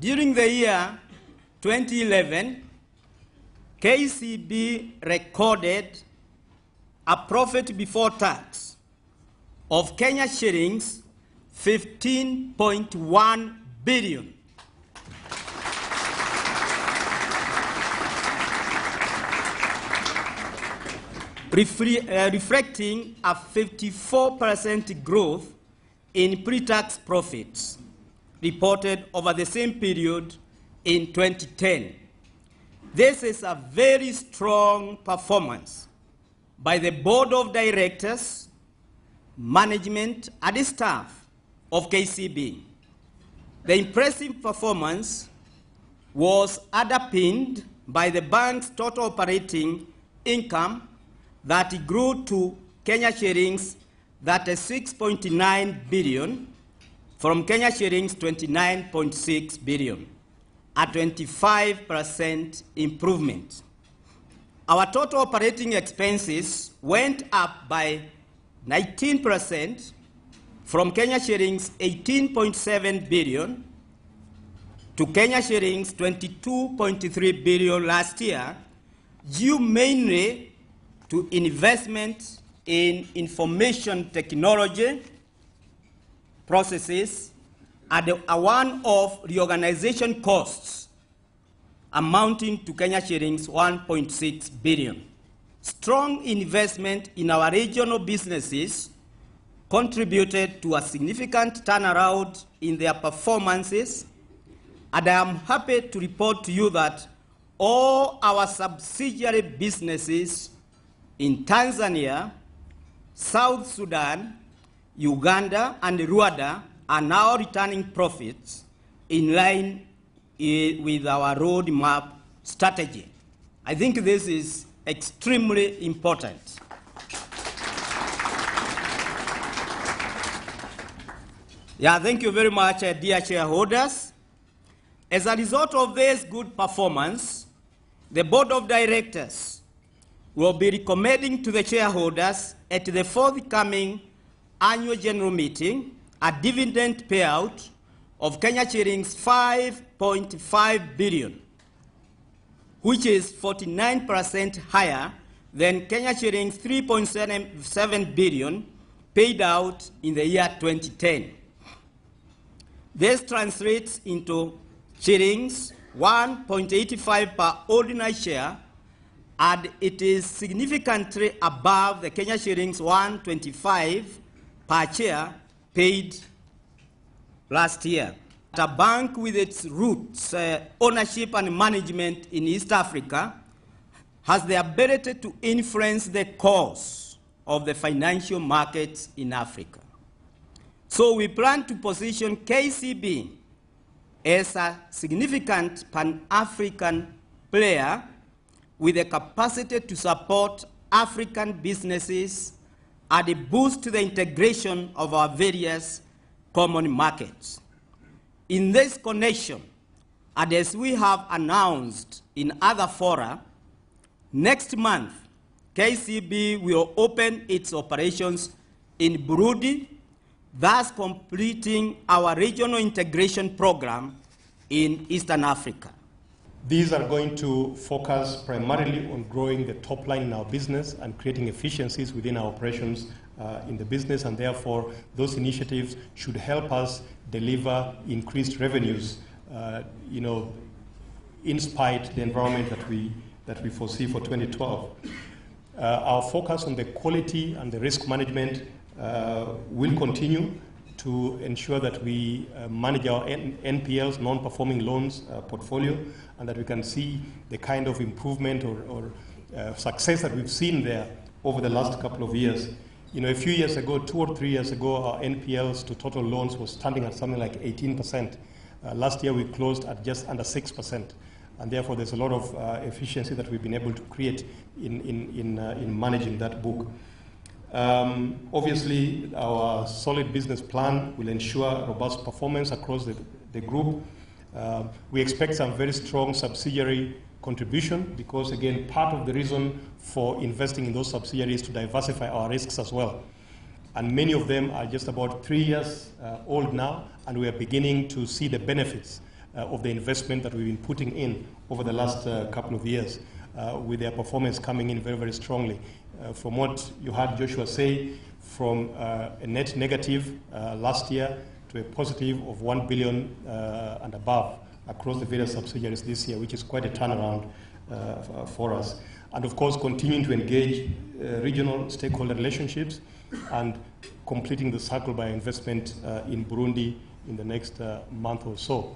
During the year 2011, KCB recorded a profit before tax of Kenya shillings 15.1 billion. Reflecting a 54% growth in pre-tax profits reported over the same period in 2010. This is a very strong performance by the board of directors, management, and staff of KCB. The impressive performance was underpinned by the bank's total operating income that grew to Kenya shillings 36.9 billion from Kenya shillings 29.6 billion, a 25% improvement. Our total operating expenses went up by 19% from Kenya shillings 18.7 billion to Kenya shillings 22.3 billion last year, due mainly to investment in information technology processes and a one-off reorganization costs amounting to Kenya shillings 1.6 billion. Strong investment in our regional businesses contributed to a significant turnaround in their performances, and I am happy to report to you that all our subsidiary businesses in Tanzania, South Sudan, Uganda, and Rwanda are now returning profits in line with our roadmap strategy. I think this is extremely important. Yeah, thank you very much, dear shareholders. As a result of this good performance, the board of directors will be recommending to the shareholders at the forthcoming annual general meeting a dividend payout of Kenya shillings 5.5 billion, which is 49% higher than Kenya shillings 3.7 billion paid out in the year 2010. This translates into shillings 1.85 per ordinary share, and it is significantly above the Kenya shillings 1.25 per share paid last year. A bank with its roots, ownership and management in East Africa has the ability to influence the course of the financial markets in Africa. So we plan to position KCB as a significant Pan-African player with the capacity to support African businesses and boost the integration of our various common markets. In this connection, and as we have announced in other fora, next month, KCB will open its operations in Burundi, thus completing our regional integration program in Eastern Africa. These are going to focus primarily on growing the top line in our business and creating efficiencies within our operations in the business, and therefore those initiatives should help us deliver increased revenues, in spite the environment that we foresee for 2012. Our focus on the quality and the risk management will continue to ensure that we manage our NPLs, non-performing loans portfolio, and that we can see the kind of improvement or success that we've seen there over the last couple of years. A few years ago, 2 or 3 years ago, our NPLs to total loans was standing at something like 18%. Last year, we closed at just under 6%. And therefore, there's a lot of efficiency that we've been able to create in managing that book. Obviously, our solid business plan will ensure robust performance across the group. We expect some very strong subsidiary contribution because, again, part of the reason for investing in those subsidiaries is to diversify our risks as well. And many of them are just about 3 years old now, and we are beginning to see the benefits of the investment that we've been putting in over the last couple of years, with their performance coming in very, very strongly. From what you heard Joshua say, from a net negative last year to a positive of 1 billion and above across the various subsidiaries this year, which is quite a turnaround for us. And of course, continuing to engage regional stakeholder relationships and completing the circle by investment in Burundi in the next month or so.